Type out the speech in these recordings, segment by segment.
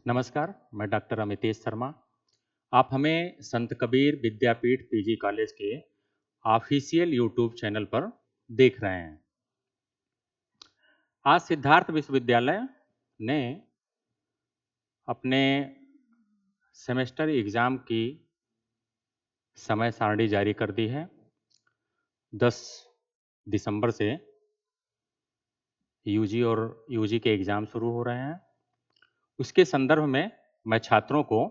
नमस्कार, मैं डॉक्टर अमितेश शर्मा। आप हमें संत कबीर विद्यापीठ पीजी कॉलेज के ऑफिशियल यूट्यूब चैनल पर देख रहे हैं। आज सिद्धार्थ विश्वविद्यालय ने अपने सेमेस्टर एग्ज़ाम की समय सारणी जारी कर दी है। 10 दिसंबर से यूजी और यूजी के एग्ज़ाम शुरू हो रहे हैं। उसके संदर्भ में मैं छात्रों को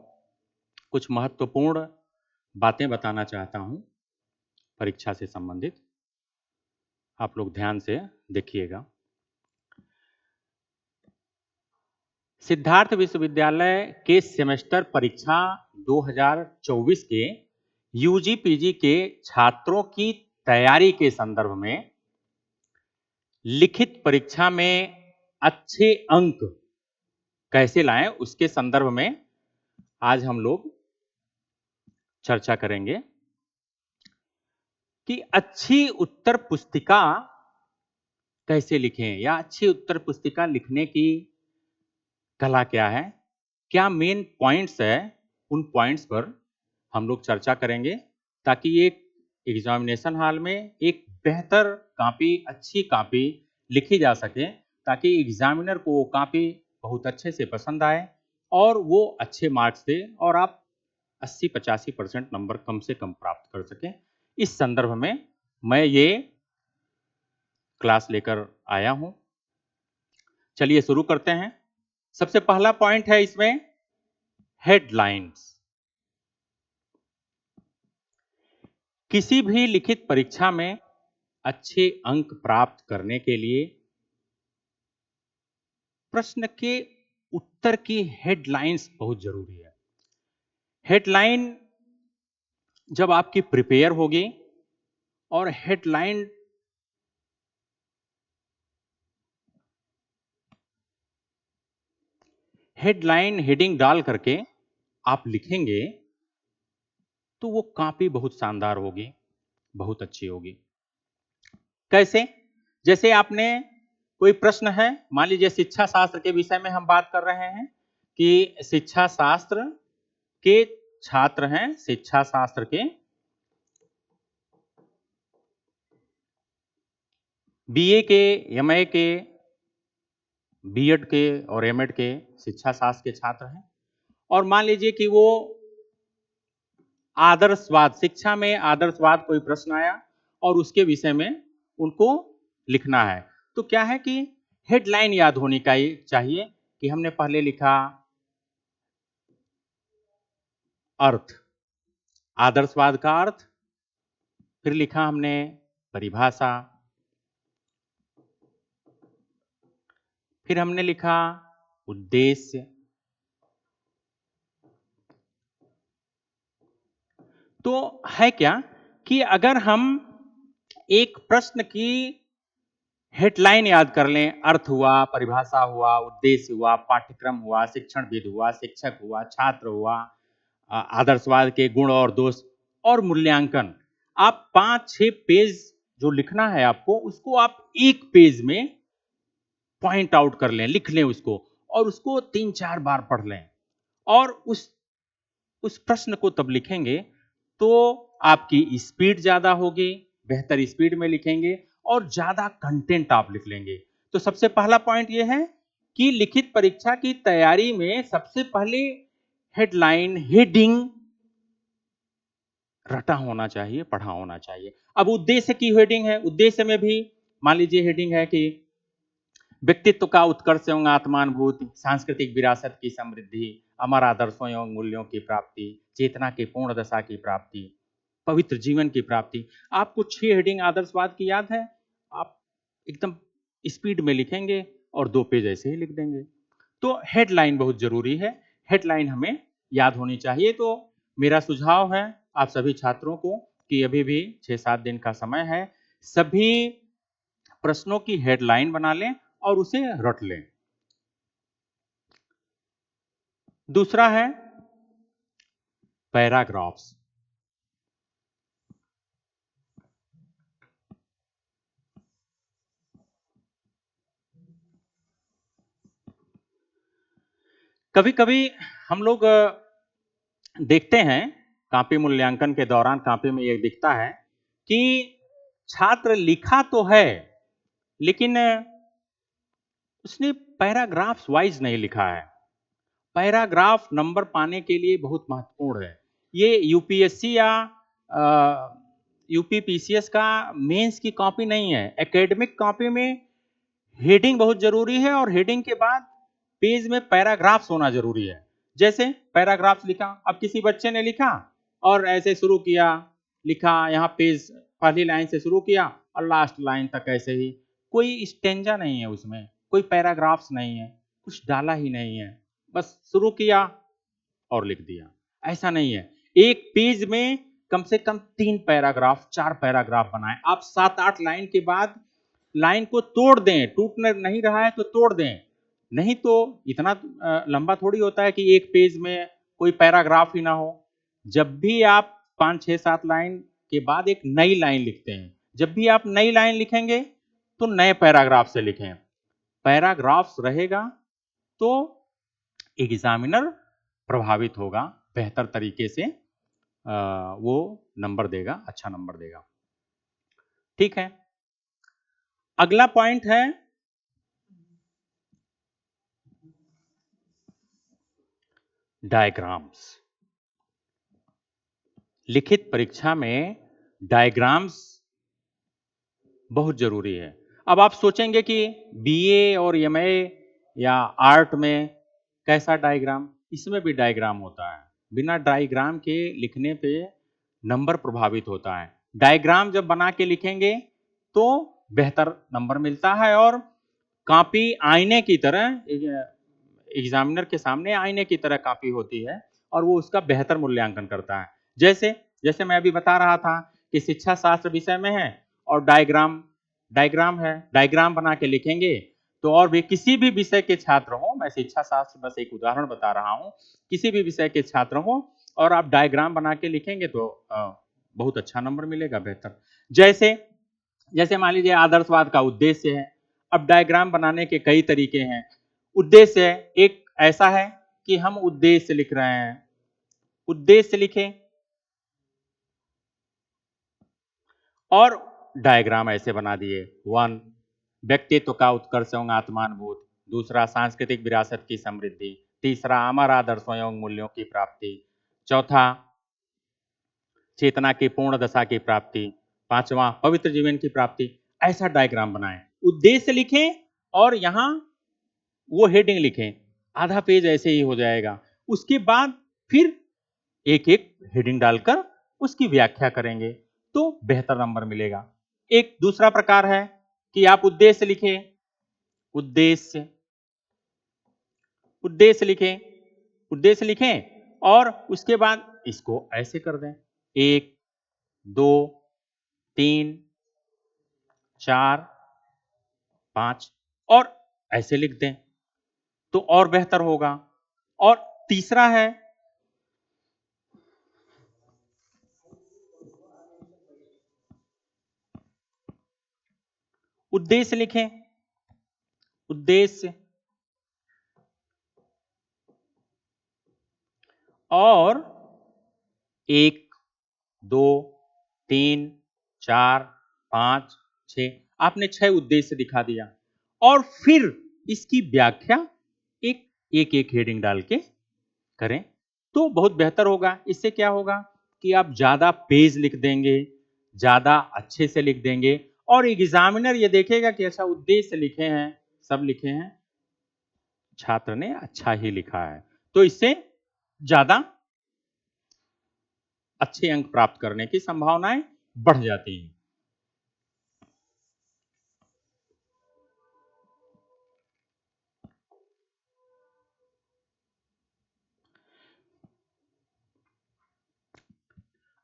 कुछ महत्वपूर्ण बातें बताना चाहता हूं, परीक्षा से संबंधित। आप लोग ध्यान से देखिएगा। सिद्धार्थ विश्वविद्यालय के सेमेस्टर परीक्षा 2024 के यूजी पीजी के छात्रों की तैयारी के संदर्भ में लिखित परीक्षा में अच्छे अंक कैसे लाएं, उसके संदर्भ में आज हम लोग चर्चा करेंगे कि अच्छी उत्तर पुस्तिका कैसे लिखें या अच्छी उत्तर पुस्तिका लिखने की कला क्या है, क्या मेन पॉइंट्स है। उन पॉइंट्स पर हम लोग चर्चा करेंगे ताकि एक एग्जामिनेशन हॉल में एक बेहतर कापी, अच्छी कापी लिखी जा सके, ताकि एग्जामिनर को वो कापी बहुत अच्छे से पसंद आए और वो अच्छे मार्क्स दे और आप 80-85% नंबर कम से कम प्राप्त कर सकें। इस संदर्भ में मैं ये क्लास लेकर आया हूं। चलिए शुरू करते हैं। सबसे पहला पॉइंट है इसमें हेडलाइंस। किसी भी लिखित परीक्षा में अच्छे अंक प्राप्त करने के लिए प्रश्न के उत्तर की हेडलाइंस बहुत जरूरी है। हेडलाइन जब आपकी प्रिपेयर होगी और हेडलाइन हेडिंग डाल करके आप लिखेंगे तो वो कॉपी बहुत शानदार होगी, बहुत अच्छी होगी। कैसे? जैसे आपने कोई प्रश्न है, मान लीजिए शिक्षा शास्त्र के विषय में हम बात कर रहे हैं कि शिक्षा शास्त्र के छात्र हैं, शिक्षा शास्त्र के बीए के, एमए के, बीएड के और एमएड के शिक्षा शास्त्र के छात्र हैं। और मान लीजिए कि वो आदर्शवाद, शिक्षा में आदर्शवाद कोई प्रश्न आया और उसके विषय में उनको लिखना है। तो क्या है कि हेडलाइन याद होनी चाहिए कि हमने पहले लिखा अर्थ, आदर्शवाद का अर्थ, फिर लिखा हमने परिभाषा, फिर हमने लिखा उद्देश्य। तो है क्या कि अगर हम एक प्रश्न की हेडलाइन याद कर लें, अर्थ हुआ, परिभाषा हुआ, उद्देश्य हुआ, पाठ्यक्रम हुआ, शिक्षणविद हुआ, शिक्षक हुआ, छात्र हुआ, आदर्शवाद के गुण और दोष और मूल्यांकन, आप 5-6 पेज जो लिखना है आपको, उसको आप एक पेज में पॉइंट आउट कर लें, लिख लें उसको और उसको 3-4 बार पढ़ लें और उस प्रश्न को तब लिखेंगे तो आपकी स्पीड ज्यादा होगी, बेहतर स्पीड में लिखेंगे और ज्यादा कंटेंट आप लिख लेंगे। तो सबसे पहला पॉइंट यह है कि लिखित परीक्षा की तैयारी में सबसे पहले हेडलाइन, हेडिंग रटा होना चाहिए, पढ़ा होना चाहिए। अब उद्देश्य की हेडिंग है, उद्देश्य में भी मान लीजिए हेडिंग है कि व्यक्तित्व का उत्कर्ष एवं आत्मानुभूति, सांस्कृतिक विरासत की समृद्धि, अमर आदर्शों एवं मूल्यों की प्राप्ति, चेतना की पूर्ण दशा की प्राप्ति, पवित्र जीवन की प्राप्ति। आपको 6 हेडिंग आदर्शवाद की याद है, आप एकदम स्पीड में लिखेंगे और 2 पेज ऐसे ही लिख देंगे। तो हेडलाइन बहुत जरूरी है, हेडलाइन हमें याद होनी चाहिए। तो मेरा सुझाव है आप सभी छात्रों को कि अभी भी 6-7 दिन का समय है, सभी प्रश्नों की हेडलाइन बना लें और उसे रट लें। दूसरा है पैराग्राफ्स। कभी कभी हम लोग देखते हैं कॉपी मूल्यांकन के दौरान कॉपी में ये दिखता है कि छात्र लिखा तो है लेकिन उसने पैराग्राफ्स वाइज नहीं लिखा है। पैराग्राफ नंबर पाने के लिए बहुत महत्वपूर्ण है। ये यूपीएससी या यूपीपीसीएस का मेंस की कॉपी नहीं है। एकेडमिक कॉपी में हेडिंग बहुत जरूरी है और हेडिंग के बाद पेज में पैराग्राफ्स होना जरूरी है। जैसे पैराग्राफ्स लिखा, अब किसी बच्चे ने लिखा और ऐसे शुरू किया, लिखा यहाँ पेज पहली लाइन से शुरू किया और लास्ट लाइन तक ऐसे ही, कोई स्टेंजा नहीं है उसमें, कोई पैराग्राफ्स नहीं है, कुछ डाला ही नहीं है, बस शुरू किया और लिख दिया। ऐसा नहीं है। एक पेज में कम से कम 3 पैराग्राफ 4 पैराग्राफ बनाएं। आप 7-8 लाइन के बाद लाइन को तोड़ दें, टूट नहीं रहा है तो तोड़ दें, नहीं तो इतना लंबा थोड़ी होता है कि एक पेज में कोई पैराग्राफ ही ना हो। जब भी आप 5-6-7 लाइन के बाद एक नई लाइन लिखते हैं, जब भी आप नई लाइन लिखेंगे तो नए पैराग्राफ से लिखें। पैराग्राफ्स रहेगा तो एग्जामिनर प्रभावित होगा, बेहतर तरीके से वो नंबर देगा, अच्छा नंबर देगा। ठीक है, अगला पॉइंट है डायग्राम्स। लिखित परीक्षा में डायग्राम्स बहुत जरूरी है। अब आप सोचेंगे कि बीए और एमए या आर्ट में कैसा डायग्राम, इसमें भी डायग्राम होता है। बिना डायग्राम के लिखने पे नंबर प्रभावित होता है। डायग्राम जब बना के लिखेंगे तो बेहतर नंबर मिलता है और कॉपी आईने की तरह, एग्जामिनर के सामने आईने की तरह कॉपी होती है और वो उसका बेहतर मूल्यांकन करता है। जैसे जैसे मैं अभी बता रहा था कि शिक्षा शास्त्र विषय में है और डायग्राम है, डायग्राम बना के लिखेंगे तो और भी किसी भी विषय के छात्र हो, मैं शिक्षा शास्त्र बस एक उदाहरण बता रहा हूँ, किसी भी विषय के छात्र हो और आप डायग्राम बना के लिखेंगे तो बहुत अच्छा नंबर मिलेगा, बेहतर। जैसे जैसे मान लीजिए आदर्शवाद का उद्देश्य है। अब डायग्राम बनाने के कई तरीके हैं। उद्देश्य एक ऐसा है कि हम उद्देश्य लिख रहे हैं, उद्देश्य लिखें और डायग्राम ऐसे बना दिए। 1 व्यक्तित्व का उत्कर्ष एवं आत्मानुभूत, दूसरा सांस्कृतिक विरासत की समृद्धि, तीसरा अमर आदर्शों एवं मूल्यों की प्राप्ति, चौथा चेतना की पूर्ण दशा की प्राप्ति, पांचवा पवित्र जीवन की प्राप्ति। ऐसा डायग्राम बनाएं, उद्देश्य लिखें और यहां वो हेडिंग लिखें, आधा पेज ऐसे ही हो जाएगा। उसके बाद फिर एक एक हेडिंग डालकर उसकी व्याख्या करेंगे तो बेहतर नंबर मिलेगा। एक दूसरा प्रकार है कि आप उद्देश्य लिखें, उद्देश्य उद्देश्य लिखें, उद्देश्य लिखें और उसके बाद इसको ऐसे कर दें, 1 2 3 4 5 और ऐसे लिख दें तो और बेहतर होगा। और तीसरा है उद्देश्य लिखें, उद्देश्य और 1 2 3 4 5 6, आपने 6 उद्देश्य दिखा दिया और फिर इसकी व्याख्या एक एक एक हेडिंग डाल के करें तो बहुत बेहतर होगा। इससे क्या होगा कि आप ज्यादा पेज लिख देंगे, ज्यादा अच्छे से लिख देंगे और एग्जामिनर ये देखेगा कि अच्छा उद्देश्य लिखे हैं, सब लिखे हैं, छात्र ने अच्छा ही लिखा है, तो इससे ज्यादा अच्छे अंक प्राप्त करने की संभावनाएं बढ़ जाती हैं।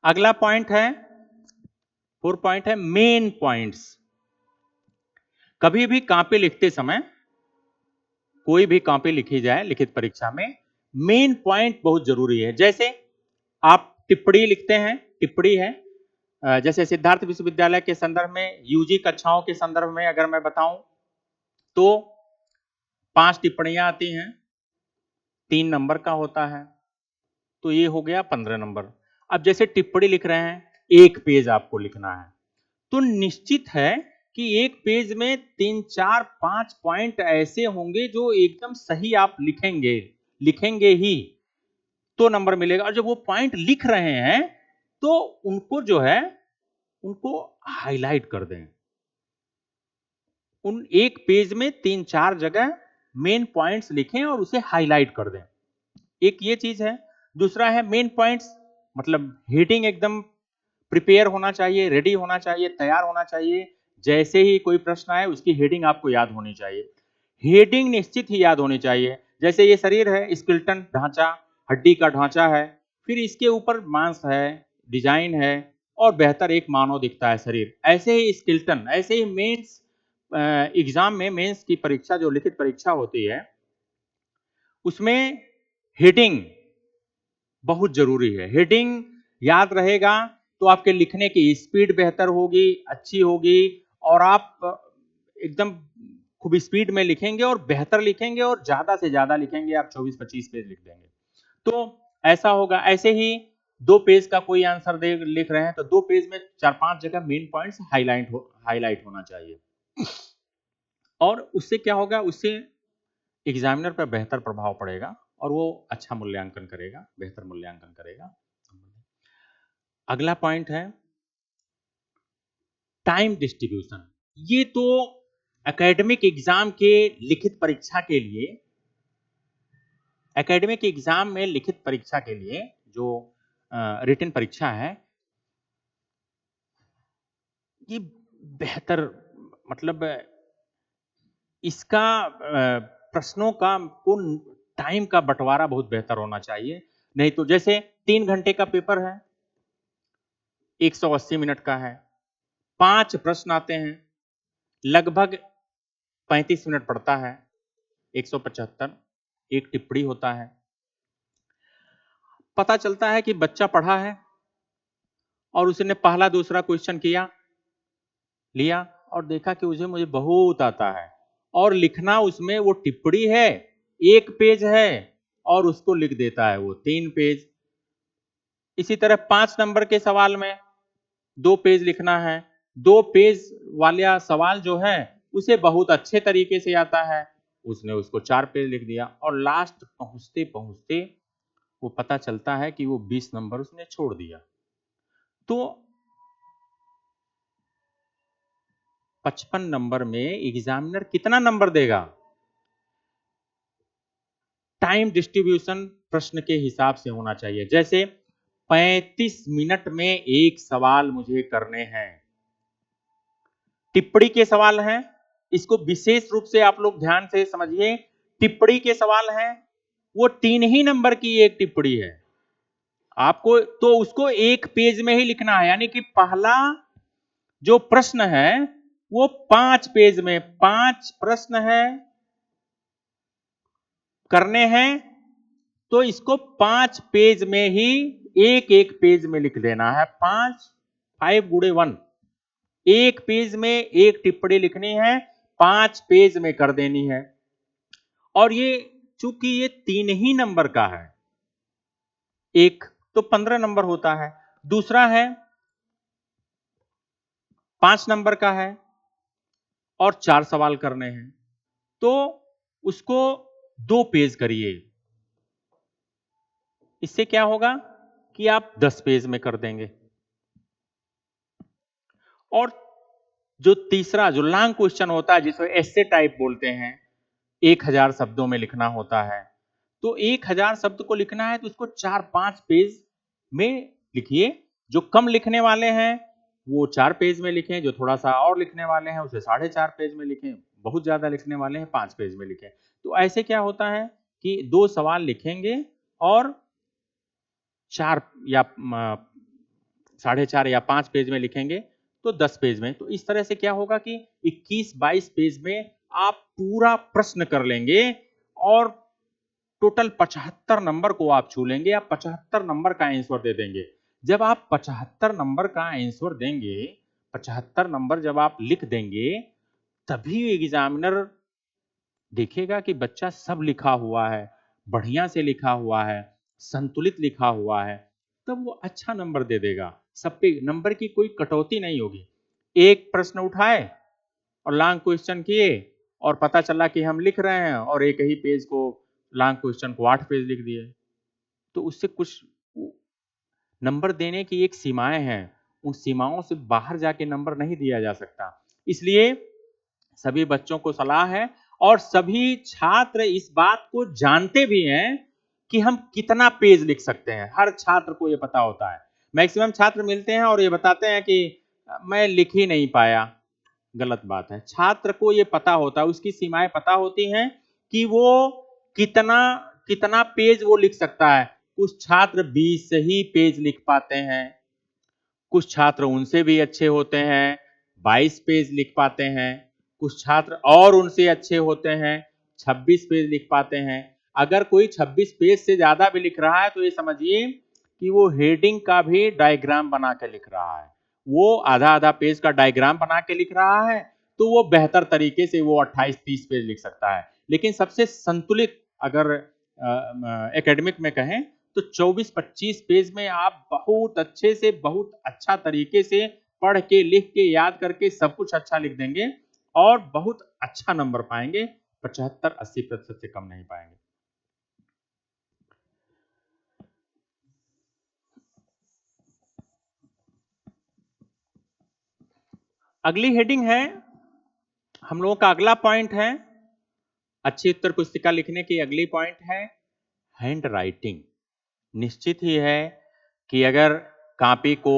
अगला पॉइंट है 4 पॉइंट है मेन पॉइंट्स। कभी भी कॉपी लिखते समय, कोई भी कॉपी लिखी जाए लिखित परीक्षा में, मेन पॉइंट बहुत जरूरी है। जैसे आप टिप्पणी लिखते हैं, टिप्पणी है जैसे सिद्धार्थ विश्वविद्यालय के संदर्भ में, यूजी कक्षाओं के संदर्भ में अगर मैं बताऊं तो 5 टिप्पणियां आती हैं। 3 नंबर का होता है, तो ये हो गया 15 नंबर। अब जैसे टिप्पणी लिख रहे हैं, 1 पेज आपको लिखना है, तो निश्चित है कि एक पेज में 3, 4, 5 पॉइंट ऐसे होंगे जो एकदम सही आप लिखेंगे ही तो नंबर मिलेगा। और जब वो पॉइंट लिख रहे हैं तो उनको जो है उनको हाईलाइट कर दें। उन एक पेज में 3-4 जगह मेन पॉइंट्स लिखें और उसे हाईलाइट कर दें। एक ये चीज है। दूसरा है मेन पॉइंट्स, मतलब हेडिंग एकदम प्रिपेयर होना चाहिए, रेडी होना चाहिए, तैयार होना चाहिए। जैसे ही कोई प्रश्न आए उसकी हेडिंग आपको याद होनी चाहिए। हेडिंग निश्चित ही याद होनी चाहिए। जैसे ये शरीर है, स्केलेटन ढांचा, हड्डी का ढांचा है, फिर इसके ऊपर मांस है, डिजाइन है और बेहतर एक मानव दिखता है शरीर। ऐसे ही स्केलेटन, ऐसे ही मेंस एग्जाम में, मेंस की परीक्षा जो लिखित परीक्षा होती है उसमें हेडिंग बहुत जरूरी है। हेडिंग याद रहेगा तो आपके लिखने की स्पीड बेहतर होगी, अच्छी होगी और आप एकदम खूब स्पीड में लिखेंगे और बेहतर लिखेंगे और ज्यादा से ज्यादा लिखेंगे। आप 24-25 पेज लिख देंगे तो ऐसा होगा। ऐसे ही 2 पेज का कोई आंसर दे लिख रहे हैं तो 2 पेज में 4-5 जगह मेन पॉइंट्स हाईलाइट होना चाहिए। और उससे क्या होगा, उससे एग्जामिनर पर बेहतर प्रभाव पड़ेगा और वो अच्छा मूल्यांकन करेगा, बेहतर मूल्यांकन करेगा। अगला पॉइंट है टाइम डिस्ट्रीब्यूशन। ये तो एकेडमिक एग्जाम के लिखित परीक्षा के लिए, एकेडमिक एग्जाम में लिखित परीक्षा के लिए जो रिटन परीक्षा है, ये बेहतर, मतलब इसका प्रश्नों का टाइम का बंटवारा बहुत बेहतर होना चाहिए। नहीं तो जैसे 3 घंटे का पेपर है, 180 मिनट का है, 5 प्रश्न आते हैं, लगभग 35 मिनट पड़ता है, 175, एक टिप्पणी होता है। पता चलता है कि बच्चा पढ़ा है और उसने पहला दूसरा क्वेश्चन लिया और देखा कि मुझे बहुत आता है और लिखना उसमें वो टिप्पणी है, 1 पेज है और उसको लिख देता है वो 3 पेज। इसी तरह 5 नंबर के सवाल में 2 पेज लिखना है, 2 पेज वाला सवाल जो है उसे बहुत अच्छे तरीके से आता है, उसने उसको 4 पेज लिख दिया और लास्ट पहुंचते पहुंचते वो पता चलता है कि वो 20 नंबर उसने छोड़ दिया। तो 55 नंबर में एग्जामिनर कितना नंबर देगा? टाइम डिस्ट्रीब्यूशन प्रश्न के हिसाब से होना चाहिए। जैसे 35 मिनट में एक सवाल मुझे करने हैं, टिप्पणी के सवाल हैं, इसको विशेष रूप से आप लोग ध्यान से समझिए। टिप्पणी के सवाल हैं, वो 3 ही नंबर की एक टिप्पणी है, आपको तो उसको 1 पेज में ही लिखना है। यानी कि पहला जो प्रश्न है वो 5 पेज में, 5 प्रश्न है करने हैं, तो इसको 5 पेज में ही एक एक पेज में लिख देना है। 5 गुणे 1, एक पेज में एक टिप्पणी लिखनी है, 5 पेज में कर देनी है। और ये चूंकि ये 3 ही नंबर का है, एक तो 15 नंबर होता है, दूसरा है 5 नंबर का है और 4 सवाल करने हैं, तो उसको 2 पेज करिए। इससे क्या होगा कि आप 10 पेज में कर देंगे। और जो तीसरा जो लॉन्ग क्वेश्चन होता है जिसे एस्से टाइप बोलते हैं, 1000 शब्दों में लिखना होता है, तो 1000 शब्द को लिखना है तो उसको 4-5 पेज में लिखिए। जो कम लिखने वाले हैं वो 4 पेज में लिखें, जो थोड़ा सा और लिखने वाले हैं उसे 4.5 पेज में लिखें, बहुत ज्यादा लिखने वाले हैं 5 पेज में लिखें। तो ऐसे क्या होता है कि 2 सवाल लिखेंगे और 4 या 4.5 या 5 पेज में लिखेंगे तो 10 पेज में। तो इस तरह से क्या होगा कि 21-22 पेज में आप पूरा प्रश्न कर लेंगे और टोटल 75 नंबर को आप छू लेंगे। आप 75 नंबर का आंसर दे देंगे। जब आप 75 नंबर का आंसर देंगे, 75 नंबर जब आप लिख देंगे, तभी एग्जामिनर देखेगा कि बच्चा सब लिखा हुआ है। बढ़िया से लिखा हुआ है, संतुलित लिखा हुआ है, तब वो अच्छा नंबर दे देगा। सब पे नंबर की कोई कटौती नहीं होगी। एक प्रश्न उठाए और लॉन्ग क्वेश्चन किए और पता चला कि हम लिख रहे हैं और एक ही पेज को, लॉन्ग क्वेश्चन को 8 पेज लिख दिए, तो उससे कुछ नंबर देने की एक सीमाएं हैं, उन सीमाओं से बाहर जाके नंबर नहीं दिया जा सकता। इसलिए सभी बच्चों को सलाह है और सभी छात्र इस बात को जानते भी हैं कि हम कितना पेज लिख सकते हैं। हर छात्र को यह पता होता है। मैक्सिमम छात्र मिलते हैं और ये बताते हैं कि मैं लिख ही नहीं पाया। गलत बात है। छात्र को ये पता होता है, उसकी सीमाएं पता होती हैं कि वो कितना कितना पेज वो लिख सकता है। कुछ छात्र 20 से ही पेज लिख पाते हैं, कुछ छात्र उनसे भी अच्छे होते हैं, 22 पेज लिख पाते हैं, कुछ छात्र और उनसे अच्छे होते हैं, 26 पेज लिख पाते हैं। अगर कोई 26 पेज से ज्यादा भी लिख रहा है तो ये समझिए कि वो हेडिंग का भी डायग्राम बना के लिख रहा है। वो आधा आधा पेज का डायग्राम बना के लिख रहा है, तो वो बेहतर तरीके से वो 28-30 पेज लिख सकता है। लेकिन सबसे संतुलित अगर एकेडमिक में कहें तो 24-25 पेज में आप बहुत अच्छे से, बहुत अच्छा तरीके से पढ़ के, लिख के, याद करके सब कुछ अच्छा लिख देंगे और बहुत अच्छा नंबर पाएंगे। 75-80% से कम नहीं पाएंगे। अगली हेडिंग है, हम लोगों का अगला पॉइंट है, अच्छी उत्तर पुस्तिका लिखने की अगली पॉइंट है हैंड राइटिंग। निश्चित ही है कि अगर कॉपी को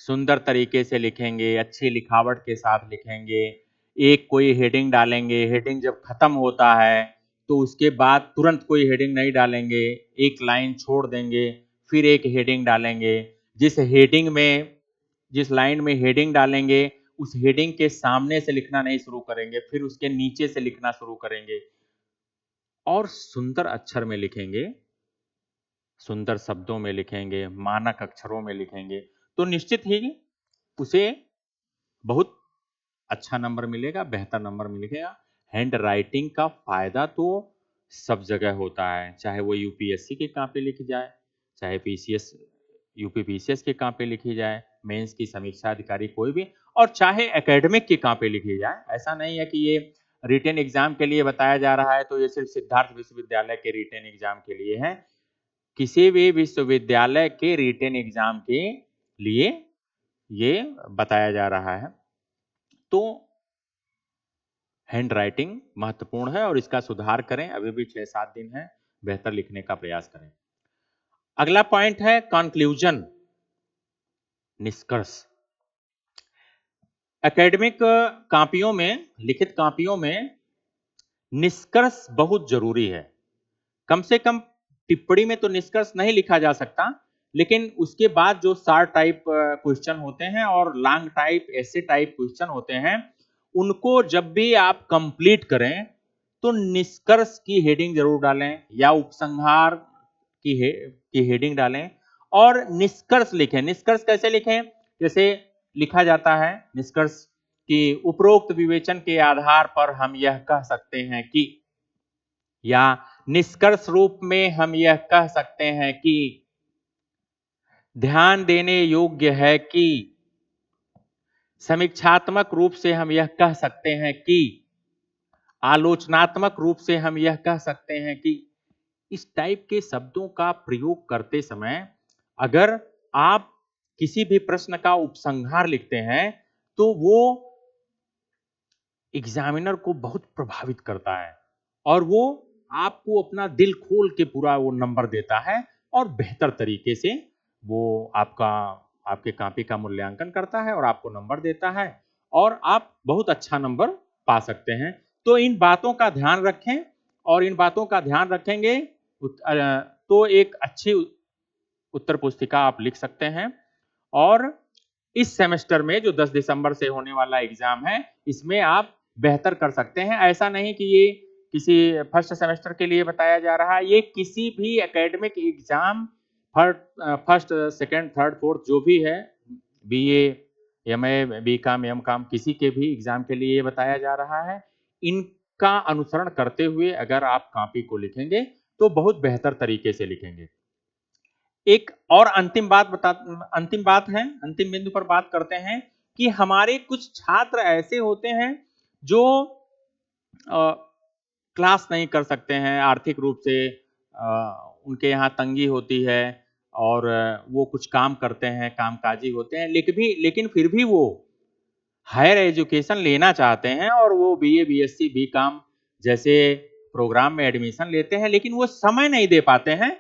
सुंदर तरीके से लिखेंगे, अच्छी लिखावट के साथ लिखेंगे, एक कोई हेडिंग डालेंगे, हेडिंग जब खत्म होता है तो उसके बाद तुरंत कोई हेडिंग नहीं डालेंगे, एक लाइन छोड़ देंगे, फिर एक हेडिंग डालेंगे। जिस हेडिंग में, जिस लाइन में हेडिंग डालेंगे उस हेडिंग के सामने से लिखना नहीं शुरू करेंगे, फिर उसके नीचे से लिखना शुरू करेंगे और सुंदर अक्षर में लिखेंगे, सुंदर शब्दों में लिखेंगे, मानक अक्षरों में लिखेंगे, तो निश्चित ही उसे बहुत अच्छा नंबर मिलेगा, बेहतर नंबर मिलेगा। हैंड राइटिंग का फायदा तो सब जगह होता है, चाहे वो यूपीएससी की कॉपी लिखी जाए, चाहे पीसीएस, यूपी पीसीएस की कॉपी लिखी जाए, मेंस की समीक्षा अधिकारी कोई भी, और चाहे एकेडमिक की कॉपी लिखी जाए। ऐसा नहीं है कि ये रिटेन एग्जाम के लिए बताया जा रहा है तो ये सिर्फ सिद्धार्थ विश्वविद्यालय के रिटेन एग्जाम के लिए है। किसी भी विश्वविद्यालय के रिटेन एग्जाम के लिए ये बताया जा रहा है। तो हैंड राइटिंग महत्वपूर्ण है और इसका सुधार करें, अभी भी 6-7 दिन है, बेहतर लिखने का प्रयास करें। अगला पॉइंट है कंक्लूजन, निष्कर्ष। एकेडमिक कॉपियों में, लिखित कॉपियों में निष्कर्ष बहुत जरूरी है। कम से कम टिप्पणी में तो निष्कर्ष नहीं लिखा जा सकता, लेकिन उसके बाद जो शार्ट टाइप क्वेश्चन होते हैं और लॉन्ग टाइप, ऐसे टाइप क्वेश्चन होते हैं, उनको जब भी आप कंप्लीट करें तो निष्कर्ष की हेडिंग जरूर डालें या उपसंहार की हेडिंग डालें और निष्कर्ष लिखें। निष्कर्ष कैसे लिखें? जैसे लिखा जाता है निष्कर्ष कि उपरोक्त विवेचन के आधार पर हम यह कह सकते हैं कि, या निष्कर्ष रूप में हम यह कह सकते हैं कि, ध्यान देने योग्य है कि, समीक्षात्मक रूप से हम यह कह सकते हैं कि, आलोचनात्मक रूप से हम यह कह सकते हैं कि। इस टाइप के शब्दों का प्रयोग करते समय अगर आप किसी भी प्रश्न का उपसंहार लिखते हैं तो वो एग्जामिनर को बहुत प्रभावित करता है और वो आपको अपना दिल खोल के पूरा वो नंबर देता है और बेहतर तरीके से वो आपका, आपके कॉपी का मूल्यांकन करता है और आपको नंबर देता है और आप बहुत अच्छा नंबर पा सकते हैं। तो इन बातों का ध्यान रखें और इन बातों का ध्यान रखेंगे तो एक अच्छी उत्तर पुस्तिका आप लिख सकते हैं। और इस सेमेस्टर में जो 10 दिसंबर से होने वाला एग्जाम है, इसमें आप बेहतर कर सकते हैं। ऐसा नहीं कि ये किसी फर्स्ट सेमेस्टर के लिए बताया जा रहा है, ये किसी भी academic exam, first, second, third, fourth जो भी है, बीए, एमए, बीकॉम, एमकॉम, किसी के भी एग्जाम के लिए ये बताया जा रहा है। इनका अनुसरण करते हुए अगर आप कॉपी को लिखेंगे तो बहुत बेहतर तरीके से लिखेंगे। एक और अंतिम बात है, अंतिम बिंदु पर बात करते हैं कि हमारे कुछ छात्र ऐसे होते हैं जो क्लास नहीं कर सकते हैं, आर्थिक रूप से उनके यहाँ तंगी होती है और वो कुछ काम करते हैं, कामकाजी होते हैं, लेकिन फिर भी वो हायर एजुकेशन लेना चाहते हैं और वो बीए, बीएससी, बीकॉम जैसे प्रोग्राम में एडमिशन लेते हैं, लेकिन वो समय नहीं दे पाते हैं।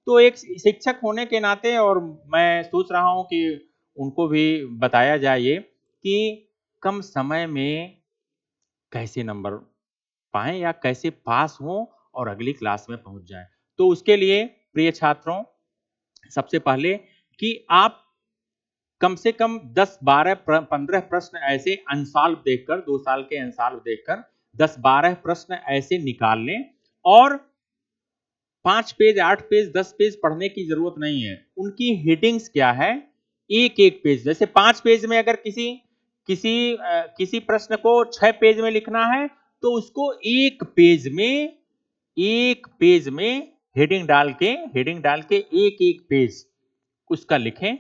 तो एक शिक्षक होने के नाते और मैं सोच रहा हूँ कि उनको भी बताया जाए ये कि कम समय में कैसे नंबर पाएँ या कैसे पास हों और अगली क्लास में पहुँच जाएँ। तो उसके लिए प्रिय छात्रों, सबसे पहले कि आप कम से कम 10, 12, 15 प्रश्न ऐसे अनसॉल्व देखकर, 2 साल के अनसॉल्व देखकर 10, 12 प्रश्न ऐसे निकाल लें और 5 पेज, 8 पेज, 10 पेज पढ़ने की ज़रूरत नहीं है। उनकी हेडिंग्स क्या है, एक-एक पेज, जैसे 5 पेज में अगर किसी प्रश्न को 6 पेज में लिखना है, तो उसको 1 पेज में हेडिंग डाल के एक-एक पेज उसका लिखें।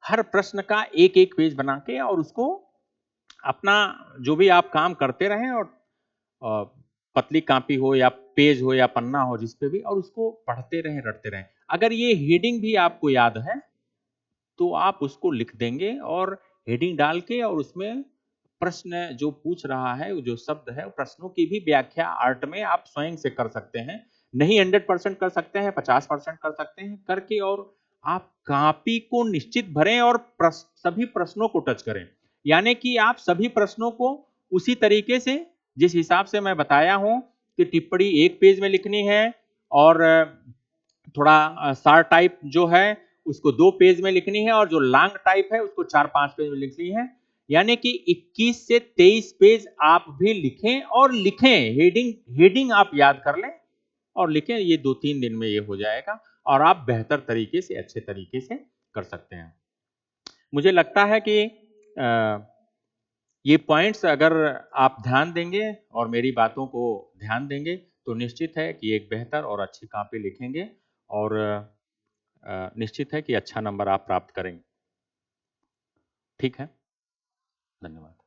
हर प्रश्न का एक-एक पेज बना के और उसको अपना जो भी आप काम करते रहें और अ, पतली कॉपी हो या पेज हो या पन्ना हो जिस पे भी और उसको पढ़ते रहें, रटते रहें। अगर ये हेडिंग भी आपको याद है, तो आप उसको लिख देंगे और हेडिंग डाल के और उसमें प्रश्न जो पूछ रहा है, वो जो शब्द है, प्रश्नों की भी व्याख्या आर्ट में आप स्वयं से कर सकते हैं। नहीं 100% कर सकते हैं, 50% कर सकते हैं, करके और आप कॉपी को निश्चित भरें और सभी प्रश्नों को टच करें। यानी कि आप सभी प्रश्नों को उसी तरीके से जिस हिसाब से मैं बताया हूँ कि टिप्पणी 1 पेज में लिखनी है और थोड़ा शॉर्ट टाइप जो है उसको 2 पेज में लिखनी है और जो लॉन्ग टाइप है उसको 4-5 पेज में लिखनी है। यानी कि 21 से 23 पेज आप भी लिखें और लिखें, हेडिंग आप याद कर लें और लिखें। ये 2-3 दिन में ये हो जाएगा और आप बेहतर तरीके से, अच्छे तरीके से कर सकते हैं। मुझे लगता है कि ये पॉइंट्स अगर आप ध्यान देंगे और मेरी बातों को ध्यान देंगे, तो निश्चित है कि एक बेहतर और अच्छी कॉपी लिखेंगे और निश्चित है कि अच्छा नंबर आप प्राप्त करेंगे। ठीक है? धन्यवाद।